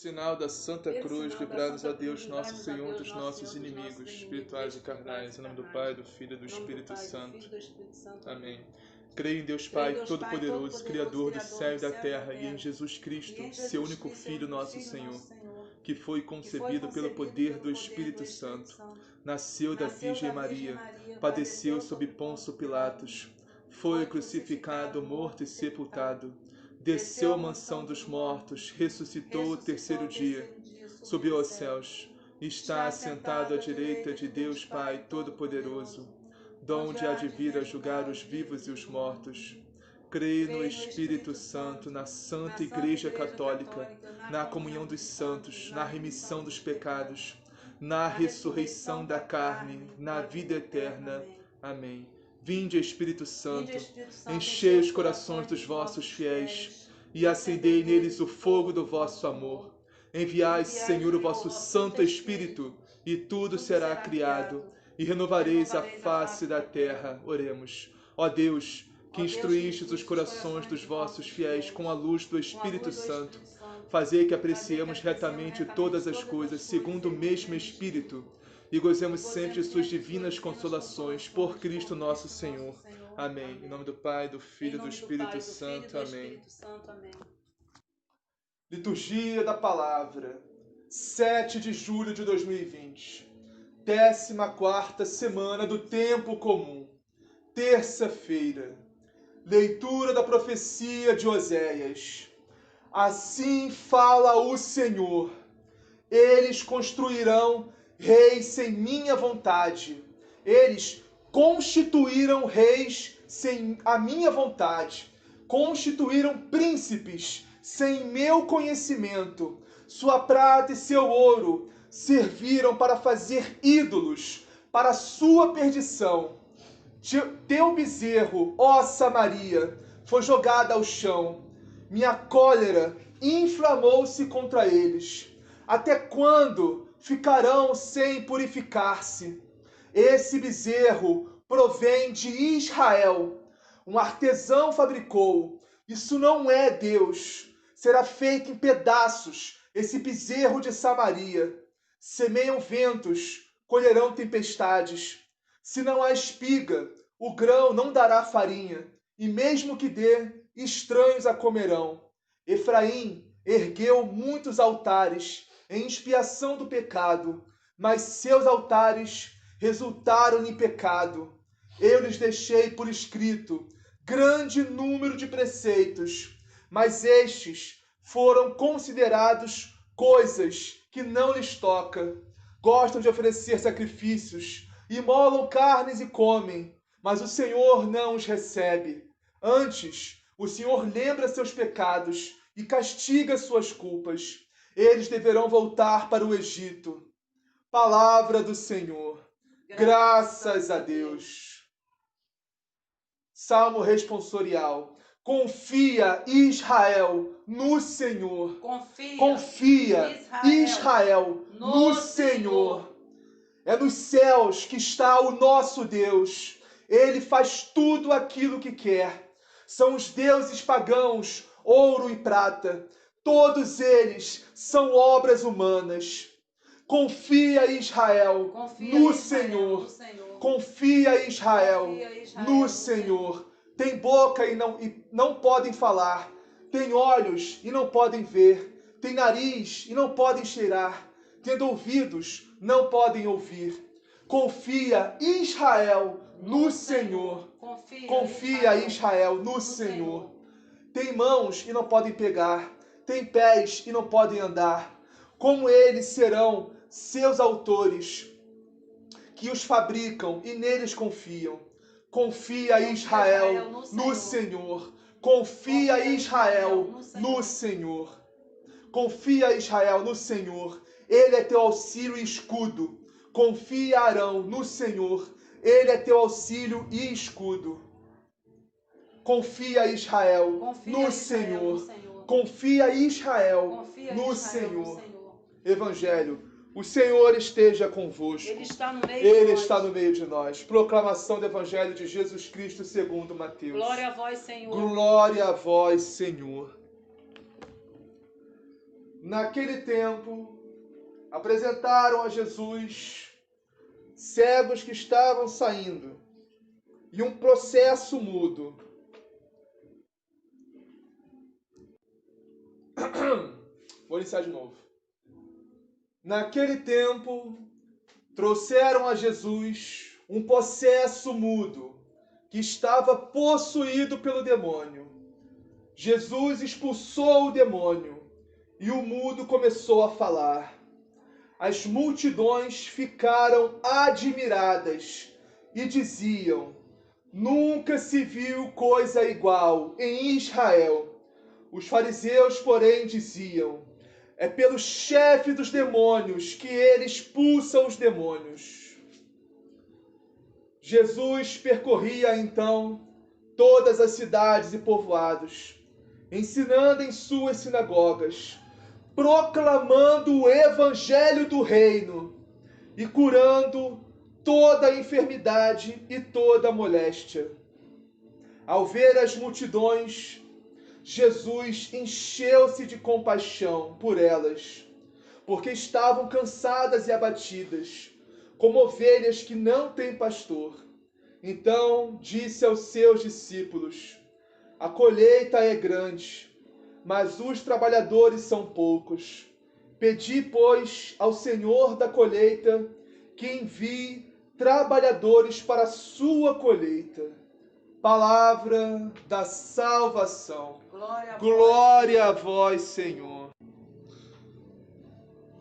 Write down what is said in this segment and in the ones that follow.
sinal da Santa Cruz, livrai-nos a Deus, nosso Senhor, dos nossos inimigos, espirituais e carnais. Em nome do Pai, do Filho e do Espírito Santo. Amém. Creio em Deus Pai, Todo-Poderoso, Criador do céu e da terra, e em Jesus Cristo, seu único Filho, nosso Senhor, que foi concebido pelo poder do Espírito Santo, nasceu da Virgem Maria, padeceu sob Pôncio Pilatos, foi crucificado, morto e sepultado, desceu à mansão dos mortos, ressuscitou o terceiro dia, subiu aos céus, está assentado à direita de Deus Pai Todo-Poderoso, donde há de vir a julgar os vivos e os mortos. Creio no Espírito Santo, na Santa Igreja Católica, na comunhão dos santos, na remissão dos pecados, na ressurreição da carne, na vida eterna. Amém. Vinde, Espírito Santo, enchei os corações dos vossos fiéis e acendei neles o fogo do vosso amor. Enviai, Senhor, o vosso Santo Espírito, e tudo será criado, e renovareis a face da terra. Oremos. Ó Deus, que instruístes os corações dos vossos fiéis com a luz do Espírito Santo, fazei que apreciemos retamente todas as coisas segundo o mesmo Espírito, e gozemos sempre de suas divinas consolações, por Cristo nosso Senhor. Amém. Em nome do Pai, do Filho e do Espírito Santo. Amém. Liturgia da Palavra, 7 de julho de 2020, 14ª semana do Tempo Comum, terça-feira. Leitura da profecia de Oséias. Assim fala o Senhor: eles construirão reis sem minha vontade. Eles constituíram reis sem a minha vontade. Constituíram príncipes sem meu conhecimento. Sua prata e seu ouro serviram para fazer ídolos, para sua perdição. Teu bezerro, ó Samaria, foi jogado ao chão. Minha cólera inflamou-se contra eles. Até quando ficarão sem purificar-se? Esse bezerro provém de Israel. Um artesão fabricou. Isso não é Deus. Será feito em pedaços esse bezerro de Samaria. Semeiam ventos, colherão tempestades. Se não há espiga, o grão não dará farinha, e mesmo que dê, estranhos a comerão. Efraim ergueu muitos altares em expiação do pecado, mas seus altares resultaram em pecado. Eu lhes deixei por escrito grande número de preceitos, mas estes foram considerados coisas que não lhes toca. Gostam de oferecer sacrifícios, imolam carnes e comem, mas o Senhor não os recebe. Antes, o Senhor lembra seus pecados e castiga suas culpas. Eles deverão voltar para o Egito. Palavra do Senhor. Graças a Deus. Salmo responsorial. Confia, Israel, no Senhor. Confia, Israel, no Senhor. É nos céus que está o nosso Deus. Ele faz tudo aquilo que quer. São os deuses pagãos, ouro e prata. Todos eles são obras humanas. Confia, Israel, no Senhor. Confia, Israel, no Senhor. Tem boca e não podem falar. Tem olhos e não podem ver. Tem nariz e não podem cheirar. Tendo ouvidos, não podem ouvir. Confia, Israel, no Senhor. Confia, Israel, no Senhor. Tem mãos e não podem pegar. Tem pés e não podem andar. Como eles serão seus autores, que os fabricam e neles confiam. Confia, Israel, no Senhor. Confia, Israel, no Senhor. Confia, Israel, no Senhor. Ele é teu auxílio e escudo. Confia, Arão, no Senhor. Ele é teu auxílio e escudo. Confia, Israel, no Senhor. Confia, Israel, no Senhor. Evangelho. O Senhor esteja convosco. Ele está no meio de nós. Proclamação do Evangelho de Jesus Cristo segundo Mateus. Glória a vós, Senhor. Glória a vós, Senhor. Naquele tempo, apresentaram a Jesus cegos que estavam saindo e um processo mudo. Vou iniciar de novo. Naquele tempo, trouxeram a Jesus um possesso mudo que estava possuído pelo demônio. Jesus expulsou o demônio e o mudo começou a falar. As multidões ficaram admiradas e diziam: nunca se viu coisa igual em Israel. Os fariseus, porém, diziam: é pelo chefe dos demônios que ele expulsa os demônios. Jesus percorria então todas as cidades e povoados, ensinando em suas sinagogas, proclamando o evangelho do reino e curando toda a enfermidade e toda a moléstia. Ao ver as multidões, Jesus encheu-se de compaixão por elas, porque estavam cansadas e abatidas, como ovelhas que não têm pastor. Então disse aos seus discípulos: a colheita é grande, mas os trabalhadores são poucos. Pedi, pois, ao Senhor da colheita que envie trabalhadores para a sua colheita. Palavra da salvação. Glória a vós, Senhor.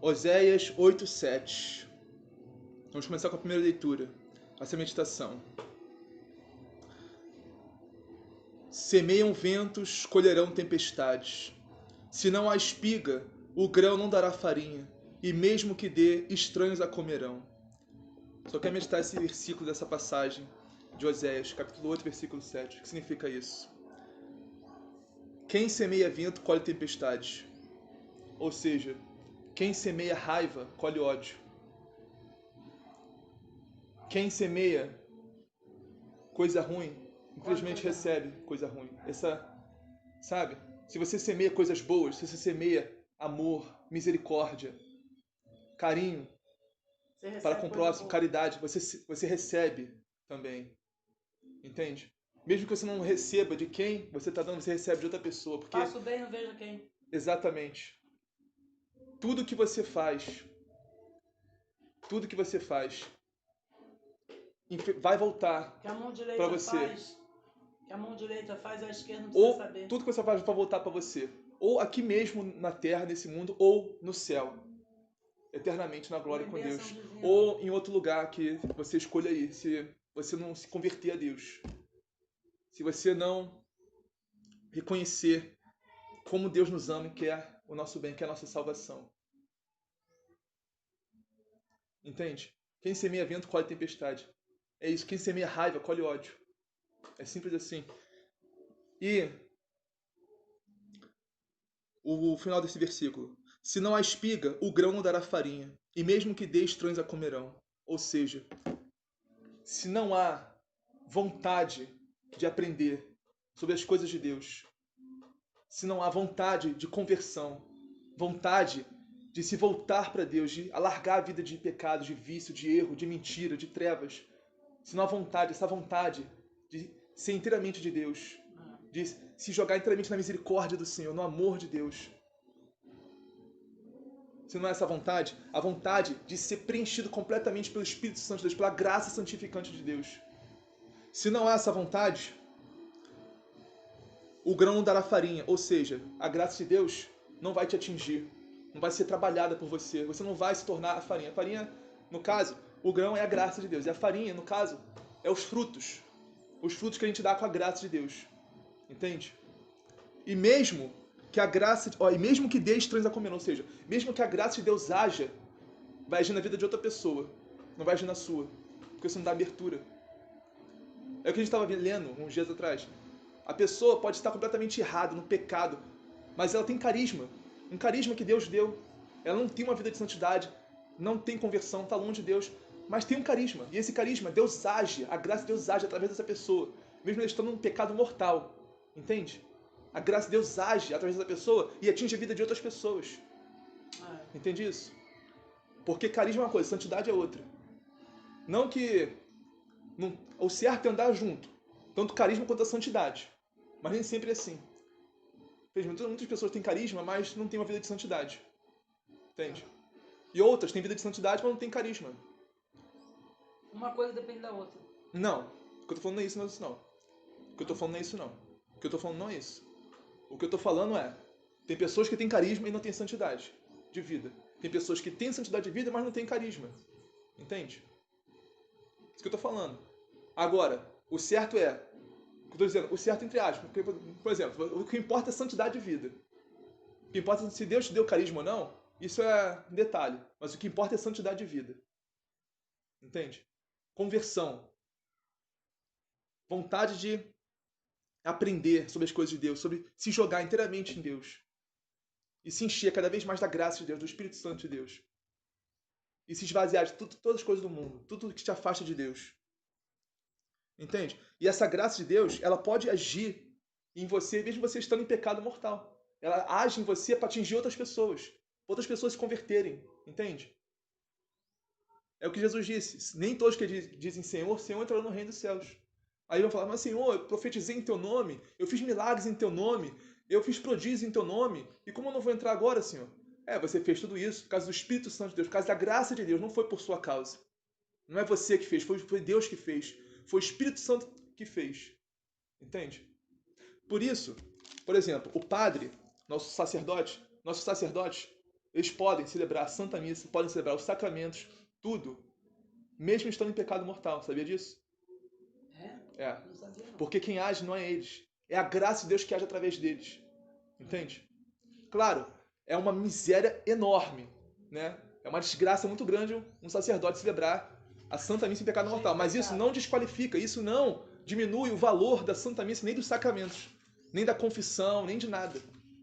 Oséias 8:7. Vamos começar com a primeira leitura, essa meditação. Semeiam ventos, colherão tempestades. Se não há espiga, o grão não dará farinha, e mesmo que dê, estranhos a comerão. Só quero meditar esse versículo dessa passagem de Oséias, capítulo 8, versículo 7. O que significa isso? Quem semeia vento, colhe tempestades. Ou seja, quem semeia raiva, colhe ódio. Quem semeia coisa ruim, infelizmente recebe coisa ruim. Sabe? Se você semeia coisas boas, se você semeia amor, misericórdia, carinho para com o próximo, caridade, você recebe também. Entende? Mesmo que você não receba de quem você está dando, você recebe de outra pessoa. Porque... faço bem, não vejo quem. Exatamente. Tudo que você faz vai voltar para você. Que a mão direita faz, a esquerda não precisa saber. Tudo que você faz vai voltar para você. Ou aqui mesmo na terra, nesse mundo, ou no céu. Eternamente na glória com Deus. Ou em outro lugar que você escolha ir. Se você não se converter a Deus. Se você não reconhecer como Deus nos ama e quer o nosso bem, quer a nossa salvação. Entende? Quem semeia vento, colhe tempestade. É isso. Quem semeia raiva, colhe ódio. É simples assim. E o final desse versículo. Se não há espiga, o grão não dará farinha, e mesmo que dê, estranhos a comerão. Ou seja, se não há vontade de aprender sobre as coisas de Deus, se não há vontade de conversão, vontade de se voltar para Deus, de alargar a vida de pecado, de vício, de erro, de mentira, de trevas, se não há vontade, essa vontade de ser inteiramente de Deus, de se jogar inteiramente na misericórdia do Senhor, no amor de Deus. Se não há essa vontade, a vontade de ser preenchido completamente pelo Espírito Santo de Deus, pela graça santificante de Deus. Se não há essa vontade, o grão não dará farinha, ou seja, a graça de Deus não vai te atingir, não vai ser trabalhada por você, você não vai se tornar a farinha. A farinha, no caso, o grão é a graça de Deus, e a farinha, no caso, é os frutos que a gente dá com a graça de Deus, entende? E mesmo que a graça, e mesmo que dê, estranhos a comer, ou seja, mesmo que a graça de Deus haja, vai agir na vida de outra pessoa, não vai agir na sua, porque você não dá abertura. É o que a gente estava lendo uns dias atrás. A pessoa pode estar completamente errada, no pecado, mas ela tem carisma, um carisma que Deus deu. Ela não tem uma vida de santidade, não tem conversão, está longe de Deus, mas tem um carisma. E esse carisma, Deus age, a graça de Deus age através dessa pessoa, mesmo ela estando num pecado mortal, entende? A graça de Deus age através dessa pessoa e atinge a vida de outras pessoas. Entende isso? Porque carisma é uma coisa, santidade é outra. Não que... o certo é andar junto. Tanto carisma quanto a santidade. Mas nem sempre é assim. Muitas pessoas têm carisma, mas não têm uma vida de santidade. Entende? E outras têm vida de santidade, mas não têm carisma. Uma coisa depende da outra. Não. O que eu tô falando não é isso, não. O que eu tô falando não é isso, não. O que eu tô falando não é isso. O que eu tô falando é... Tem pessoas que têm carisma e não têm santidade de vida. Tem pessoas que têm santidade de vida, mas não têm carisma. Entende? Isso que eu tô falando. Agora, o certo é... O que eu tô dizendo, o certo entre aspas. Porque, por exemplo, o que importa é santidade de vida. O que importa é se Deus te deu carisma ou não, isso é um detalhe. Mas o que importa é santidade de vida. Entende? Conversão. Vontade de aprender sobre as coisas de Deus, sobre se jogar inteiramente em Deus. E se encher cada vez mais da graça de Deus, do Espírito Santo de Deus. E se esvaziar de todas as coisas do mundo, tudo que te afasta de Deus. Entende? E essa graça de Deus, ela pode agir em você, mesmo você estando em pecado mortal. Ela age em você para atingir outras pessoas se converterem. Entende? É o que Jesus disse. Nem todos que dizem Senhor, Senhor entrarão no reino dos céus. Aí vão falar, mas Senhor, eu profetizei em teu nome, eu fiz milagres em teu nome, eu fiz prodígios em teu nome, e como eu não vou entrar agora, Senhor? Você fez tudo isso por causa do Espírito Santo de Deus, por causa da graça de Deus, não foi por sua causa. Não é você que fez, foi Deus que fez. Foi o Espírito Santo que fez. Entende? Por isso, por exemplo, o padre, nossos sacerdotes, eles podem celebrar a Santa Missa, podem celebrar os sacramentos, tudo, mesmo estando em pecado mortal. Sabia disso? É. Não sabia, não. Porque quem age não é eles. É a graça de Deus que age através deles. Entende? Claro, é uma miséria enorme, né? É uma desgraça muito grande um sacerdote celebrar a Santa Missa em pecado mortal. Mas isso não desqualifica, isso não diminui o valor da Santa Missa, nem dos sacramentos, nem da confissão, nem de nada.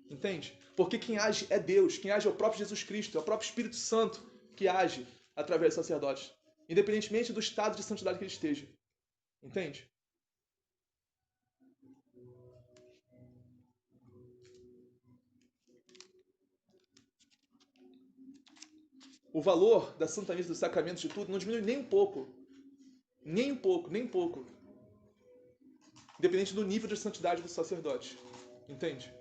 Entende? Porque quem age é Deus, quem age é o próprio Jesus Cristo, é o próprio Espírito Santo que age através dos sacerdotes, independentemente do estado de santidade que ele esteja. Entende? O valor da Santa Missa, dos sacramentos, de tudo, não diminui nem um pouco. Nem um pouco, nem um pouco. Independente do nível de santidade do sacerdote. Entende?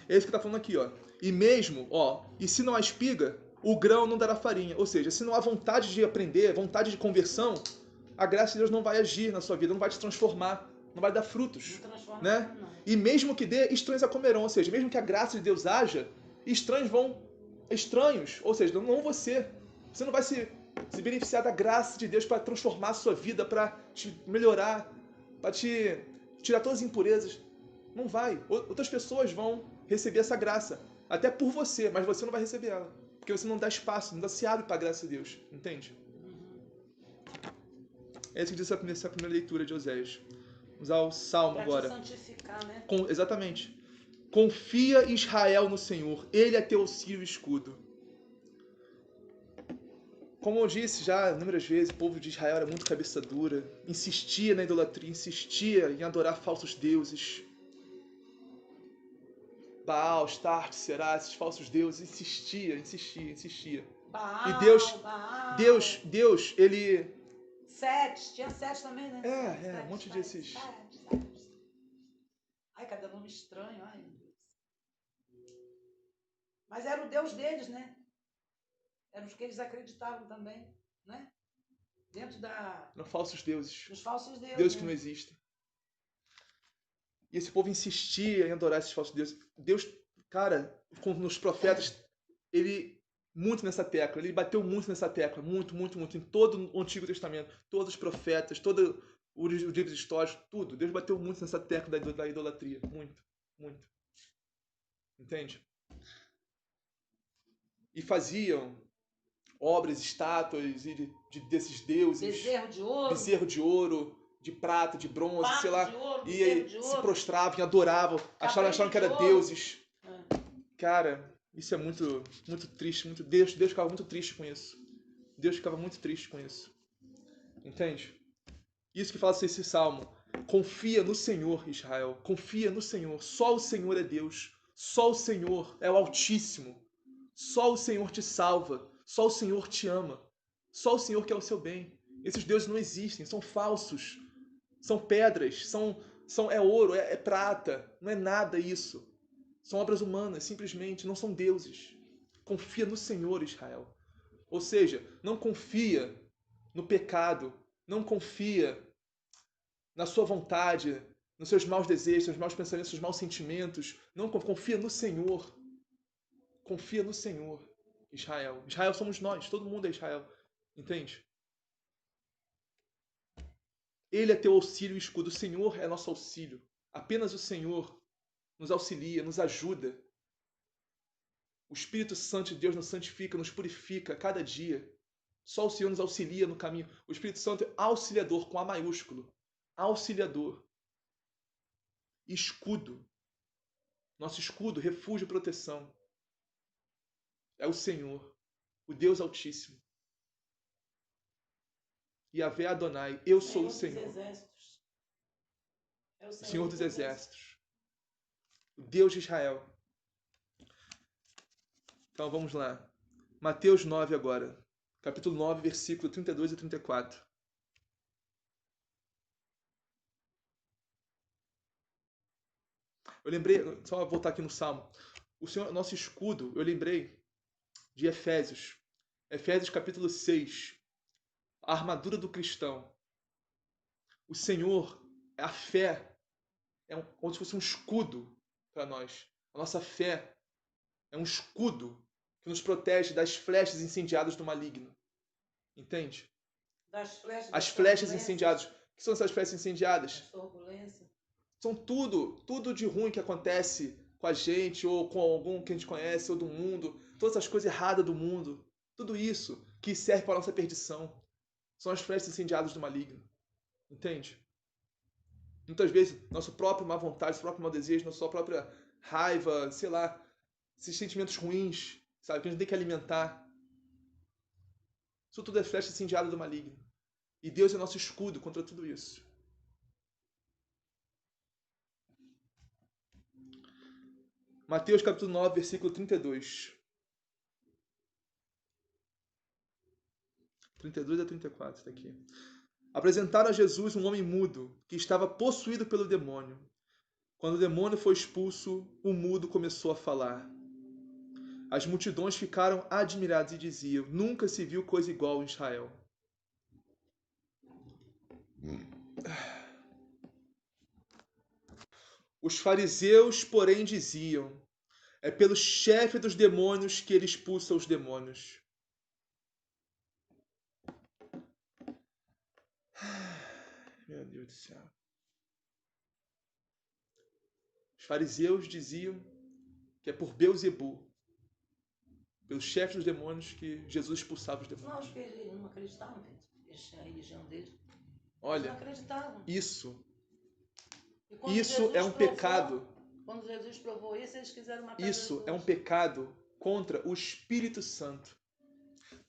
É isso que está falando aqui, ó. E mesmo, ó, e se não há espiga, o grão não dará farinha. Ou seja, se não há vontade de aprender, vontade de conversão, a graça de Deus não vai agir na sua vida, não vai te transformar, não vai dar frutos. Não transforma, Né? não. E mesmo que dê, estranhos a comerão. Ou seja, mesmo que a graça de Deus haja, estranhos, ou seja, não você. Você não vai se beneficiar da graça de Deus para transformar a sua vida, para te melhorar, para te tirar todas as impurezas. Não vai. Outras pessoas vão receber essa graça, até por você, mas você não vai receber ela, porque você não dá espaço, não se abre para a graça de Deus, entende? É isso que diz essa primeira leitura de Oséias. Vamos usar o Salmo pra agora. Te santificar, né? Exatamente. Confia Israel no Senhor, Ele é teu auxílio e escudo. Como eu disse já inúmeras vezes, o povo de Israel era muito cabeça dura, insistia na idolatria, insistia em adorar falsos deuses. Baal, Astarte, Será, esses falsos deuses, insistia. Baal, E Baal. Deus, ele... Sete, tinha sete também, né? Um monte desses... Sete. Ai, cada nome estranho, ai, meu Deus. Mas era o Deus deles, né? Eram os que eles acreditavam também, né? Dentro Não, falsos deuses. dos falsos deuses. Deuses né? que não existem. E esse povo insistia em adorar esses falsos deuses. Deus, cara, nos profetas, ele muito nessa tecla, ele bateu muito nessa tecla, muito, em todo o Antigo Testamento, todos os profetas, todos os livros históricos, tudo. Deus bateu muito nessa tecla da idolatria, muito. Entende? E faziam obras, estátuas desses deuses. Bezerro de ouro, de prata, de bronze, Pato sei lá. de ouro, E bezerro de se ouro. prostravam, adoravam, acharam que eram deuses. Cara, isso é muito, muito triste. Deus ficava muito triste com isso. Deus ficava muito triste com isso. Entende? Isso que fala esse salmo. Confia no Senhor, Israel. Confia no Senhor. Só o Senhor é Deus. Só o Senhor é o Altíssimo. Só o Senhor te salva. Só o Senhor te ama. Só o Senhor quer o seu bem. Esses deuses não existem, são falsos. São pedras, é ouro, é prata. Não é nada isso. São obras humanas, simplesmente. Não são deuses. Confia no Senhor, Israel. Ou seja, não confia no pecado. Não confia na sua vontade, nos seus maus desejos, seus maus pensamentos, seus maus sentimentos. Não confia no Senhor. Confia no Senhor, Israel. Israel somos nós, todo mundo é Israel. Entende? Ele é teu auxílio e escudo. O Senhor é nosso auxílio. Apenas o Senhor nos auxilia, nos ajuda. O Espírito Santo de Deus nos santifica, nos purifica a cada dia. Só o Senhor nos auxilia no caminho. O Espírito Santo é auxiliador, com A maiúsculo. Auxiliador. Escudo. Nosso escudo, refúgio e proteção. É o Senhor, o Deus Altíssimo. Yahvé Adonai, eu sou o Senhor. É o Senhor dos Exércitos. O Deus de Israel. Então vamos lá. Mateus 9 agora. Capítulo 9, versículo 32 e 34. Eu lembrei, só voltar aqui no Salmo. O Senhor, nosso escudo, eu lembrei de Efésios. Efésios capítulo 6. A armadura do cristão. O Senhor, a fé, como se fosse um escudo para nós. A nossa fé é um escudo que nos protege das flechas incendiadas do maligno. Entende? As flechas incendiadas. O que são essas flechas incendiadas? São tudo de ruim que acontece com a gente, ou com algum que a gente conhece, ou do mundo. Todas as coisas erradas do mundo. Tudo isso que serve para a nossa perdição. São as flechas incendiadas do maligno. Entende? Muitas vezes, nosso próprio má vontade, nosso próprio mau desejo, nossa própria raiva, sei lá, esses sentimentos ruins, sabe, que a gente tem que alimentar. Isso tudo é flecha incendiada do maligno. E Deus é nosso escudo contra tudo isso. Mateus capítulo 9, versículo 32. 32 a 34, está aqui. Apresentaram a Jesus um homem mudo, que estava possuído pelo demônio. Quando o demônio foi expulso, o mudo começou a falar. As multidões ficaram admiradas e diziam: nunca se viu coisa igual em Israel. Os fariseus, porém, diziam: é pelo chefe dos demônios que ele expulsa os demônios. Meu Deus do céu. Os fariseus diziam que é por Beelzebu, pelo chefe dos demônios, que Jesus expulsava os demônios. Não, acho que eles não acreditavam, eles tinham a religião deles. Olha, eles não acreditavam. Isso Jesus é um pecado. Quando Jesus provou isso, eles quiseram matar Isso Jesus. é um pecado contra o Espírito Santo.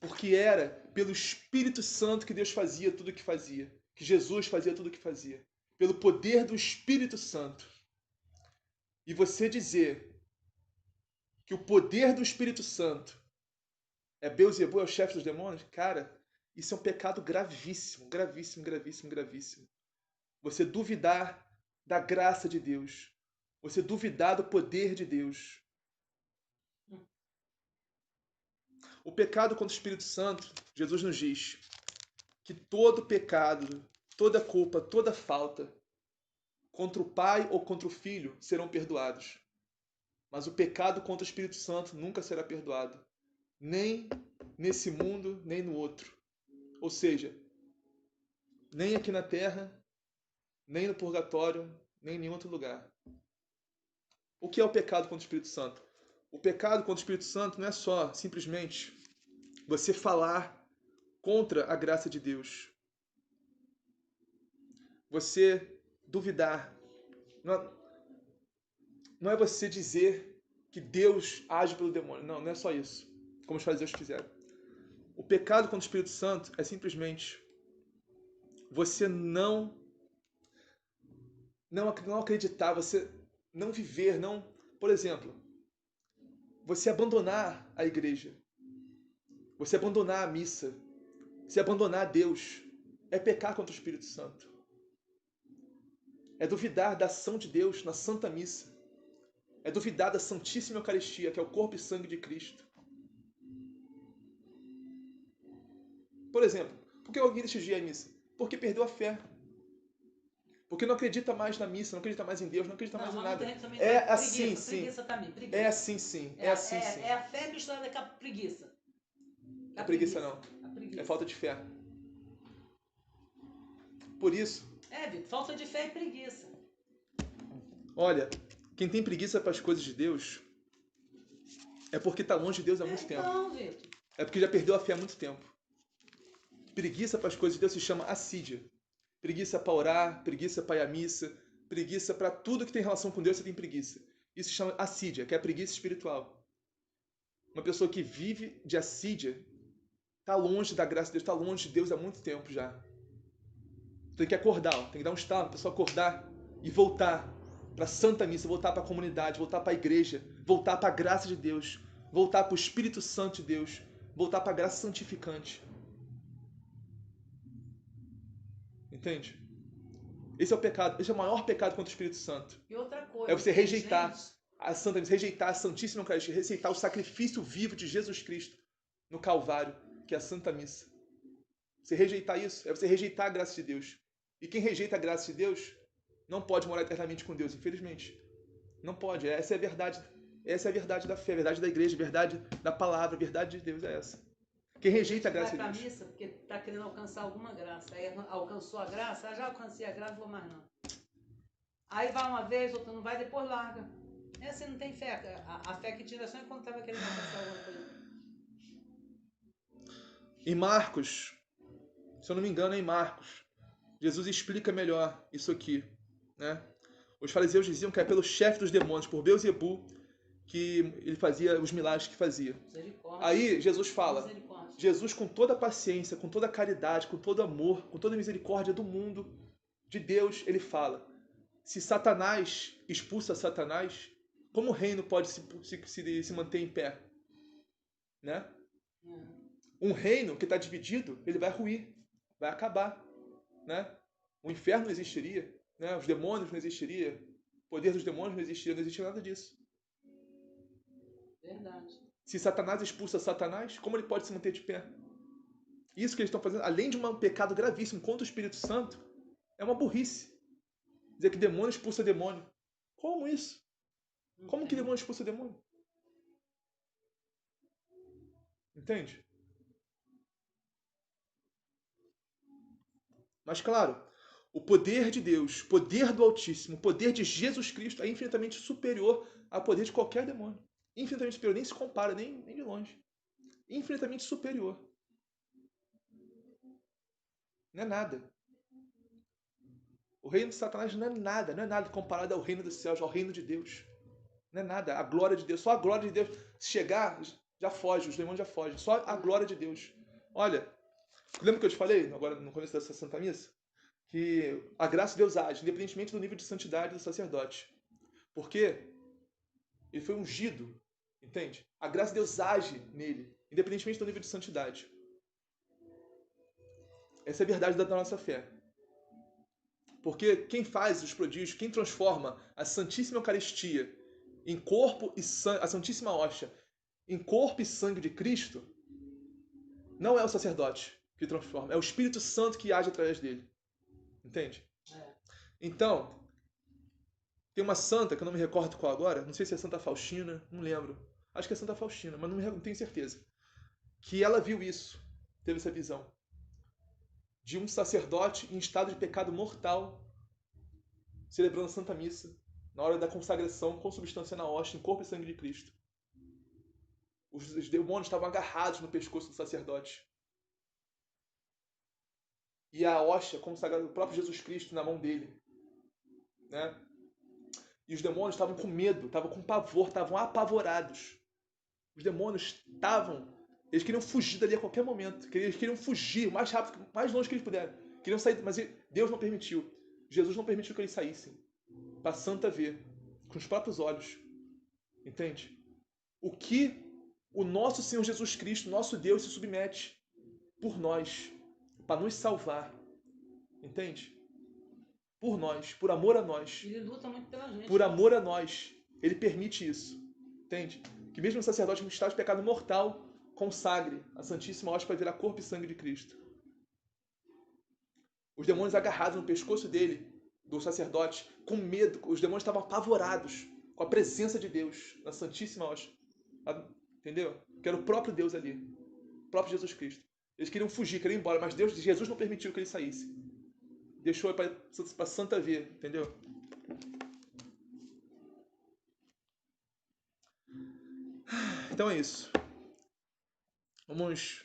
Porque era pelo Espírito Santo que Deus fazia tudo o que fazia. Que Jesus fazia tudo o que fazia. Pelo poder do Espírito Santo. E você dizer que o poder do Espírito Santo é Beelzebu, é o chefe dos demônios, cara, isso é um pecado gravíssimo, gravíssimo, gravíssimo, gravíssimo. Você duvidar da graça de Deus. Você duvidar do poder de Deus. O pecado contra o Espírito Santo, Jesus nos diz que todo pecado, toda culpa, toda falta contra o Pai ou contra o Filho serão perdoados. Mas o pecado contra o Espírito Santo nunca será perdoado. Nem nesse mundo, nem no outro. Ou seja, nem aqui na terra, nem no purgatório, nem em nenhum outro lugar. O que é o pecado contra o Espírito Santo? O pecado contra o Espírito Santo não é só, simplesmente, você falar contra a graça de Deus. Você duvidar. Não é você dizer que Deus age pelo demônio. Não é só isso. Como os fariseus fizeram. O pecado contra o Espírito Santo é simplesmente você não não acreditar, você não viver, não... Por exemplo, você abandonar a igreja, você abandonar a missa, você abandonar Deus, é pecar contra o Espírito Santo. É duvidar da ação de Deus na Santa Missa. É duvidar da Santíssima Eucaristia, que é o corpo e sangue de Cristo. Por exemplo, por que alguém deixa de ir à missa? Porque perdeu a fé. Porque não acredita mais na missa, não acredita mais em Deus, não acredita mais em nada. É assim, sim. Preguiça também, preguiça. É assim, sim. É assim, sim. É a fé misturada com a preguiça. Não é preguiça, não. É falta de fé. Por isso... Vitor, falta de fé e preguiça. Olha, quem tem preguiça para as coisas de Deus é porque está longe de Deus há muito tempo. Não, Vitor. É porque já perdeu a fé há muito tempo. Preguiça para as coisas de Deus se chama assídia. Preguiça para orar, preguiça para ir à missa, preguiça para tudo que tem relação com Deus, você tem preguiça. Isso se chama assídia, que é a preguiça espiritual. Uma pessoa que vive de assídia está longe da graça de Deus, está longe de Deus há muito tempo já. Tem que acordar, tem que dar um estalo, a pessoa acordar e voltar para a Santa Missa, voltar para a comunidade, voltar para a igreja, voltar para a graça de Deus, voltar para o Espírito Santo de Deus, voltar para a graça santificante. Entende? Esse é o pecado, esse é o maior pecado contra o Espírito Santo. E outra coisa, é você rejeitar a Santa Missa, rejeitar a Santíssima Eucaristia, rejeitar o sacrifício vivo de Jesus Cristo no Calvário, que é a Santa Missa. Você rejeitar isso, é você rejeitar a graça de Deus. E quem rejeita a graça de Deus não pode morar eternamente com Deus, infelizmente. Não pode. Essa é a verdade. Essa é a verdade da fé, a verdade da igreja, a verdade da palavra, a verdade de Deus é essa. Quem rejeita a graça de Deus. Vai para a missa porque está querendo alcançar alguma graça. Aí alcançou a graça, já alcancei a graça, não vou mais não. Aí vai uma vez, outra não vai, depois larga. Você não tem fé. A fé que tira só enquanto estava querendo alcançar alguma coisa. Em Marcos, se eu não me engano, é em Marcos, Jesus explica melhor isso aqui, né? Os fariseus diziam que é pelo chefe dos demônios, por Beelzebu, que ele fazia os milagres que fazia. Aí Jesus fala, Jesus com toda a paciência, com toda a caridade, com todo amor, com toda a misericórdia do mundo, de Deus, ele fala, se Satanás expulsa Satanás, como o reino pode se manter em pé? Né? Um reino que está dividido, ele vai ruir, vai acabar. Né? O inferno não existiria, né? Os demônios não existiriam, o poder dos demônios não existia nada disso. Verdade. Se Satanás expulsa Satanás, como ele pode se manter de pé? Isso que eles estão fazendo, além de um pecado gravíssimo contra o Espírito Santo, é uma burrice. Dizer que demônio expulsa demônio. Como isso? Como que demônio expulsa demônio? Entende? Mas claro, o poder de Deus, o poder do Altíssimo, o poder de Jesus Cristo é infinitamente superior ao poder de qualquer demônio. Infinitamente superior, nem se compara, nem de longe. Infinitamente superior. Não é nada. O reino de Satanás não é nada comparado ao reino dos céus, ao reino de Deus. Não é nada, a glória de Deus, só a glória de Deus. Se chegar, já foge, os demônios já fogem, só a glória de Deus. Olha, lembra que eu te falei, agora no começo dessa Santa Missa? Que a graça de Deus age, independentemente do nível de santidade do sacerdote. Porque ele foi ungido, entende? A graça de Deus age nele, independentemente do nível de santidade. Essa é a verdade da nossa fé. Porque quem faz os prodígios, quem transforma a Santíssima Eucaristia em corpo e sangue, a Santíssima Hóstia, em corpo e sangue de Cristo, não é o sacerdote que transforma, é o Espírito Santo que age através dele. Entende? Então, tem uma santa, que eu não me recordo qual agora, não sei se é Santa Faustina, não lembro. Acho que é Santa Faustina, mas não tenho certeza. Que ela viu isso, teve essa visão. De um sacerdote em estado de pecado mortal, celebrando a Santa Missa, na hora da consagração, consubstância na hóstia, em corpo e sangue de Cristo. Os demônios estavam agarrados no pescoço do sacerdote. E a hóstia consagrada, o próprio Jesus Cristo na mão dele. Né? E os demônios estavam com medo, estavam com pavor, estavam apavorados. Os demônios eles queriam fugir dali a qualquer momento. Eles queriam fugir o mais rápido, mais longe que eles puderam. Queriam sair, mas Deus não permitiu. Jesus não permitiu que eles saíssem. para a santa ver, com os próprios olhos. Entende? O que o nosso Senhor Jesus Cristo, nosso Deus, se submete por nós, para nos salvar. Entende? Por nós, por amor a nós. Ele luta muito pela gente. Por amor a nós. Ele permite isso. Entende? Que mesmo o sacerdote em estado de pecado mortal consagre a Santíssima Hóstia para virar corpo e sangue de Cristo. Os demônios agarrados no pescoço dele, do sacerdote, com medo. Os demônios estavam apavorados com a presença de Deus na Santíssima Hóstia. Entendeu? Que era o próprio Deus ali. O próprio Jesus Cristo. Eles queriam fugir, queriam ir embora, mas Jesus não permitiu que ele saísse. Deixou para a santa ver, entendeu? Então é isso. Vamos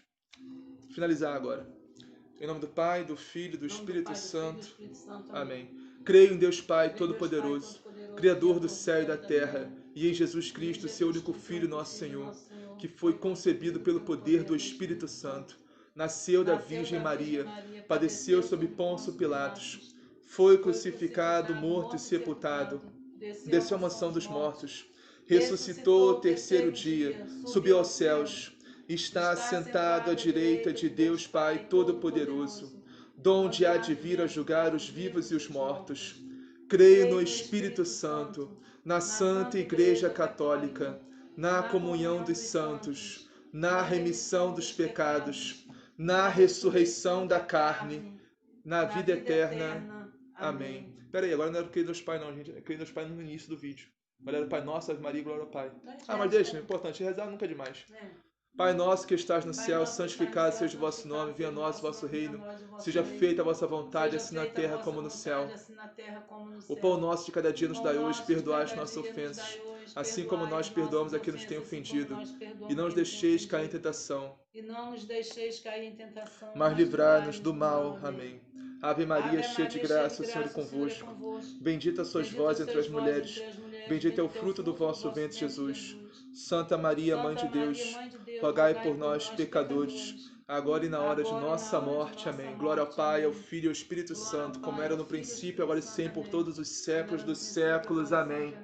finalizar agora. Em nome do Pai, do Filho e do Espírito Santo. Amém. Creio em Deus Pai Todo-Poderoso, Criador do céu e da terra, e em Jesus Cristo, seu único Filho, nosso Senhor, que foi concebido pelo poder do Espírito Santo, nasceu da Virgem Maria, padeceu sob Pôncio Pilatos, foi crucificado, morto e sepultado, desceu à mansão dos mortos, ressuscitou ao terceiro dia, subiu aos céus, está assentado à direita de Deus Pai Todo-Poderoso, donde há de vir a julgar os vivos e os mortos. Creio no Espírito Santo, na Santa Igreja Católica, na comunhão dos santos, na remissão dos pecados, na ressurreição da carne, na vida eterna. Amém. Peraí, agora não era creio em Deus Pai não, gente. Eu creio em Deus Pai no início do vídeo. Agora era Pai Nosso, Ave Maria, Glória ao Pai. Mas deixa, é importante, rezar nunca é demais. Pai nosso que estás no céu, santificado seja o vosso nome, venha a nós o vosso reino, seja feita a vossa vontade, assim na terra como no céu. O pão nosso de cada dia nos dai hoje, perdoai as nossas ofensas, assim como nós perdoamos a quem nos tem ofendido. E não nos deixeis cair em tentação, mas livrai-nos do mal. Amém. Ave Maria, cheia de graça, o Senhor é convosco. Bendita sois vós entre as mulheres, bendito é o fruto do vosso ventre, Jesus. Santa Maria, Mãe de Deus, rogai por nós, pecadores, agora e na hora de nossa morte. Amém. Glória ao Pai, ao Filho e ao Espírito Santo, como era no princípio, agora e sempre, por todos os séculos dos séculos. Amém.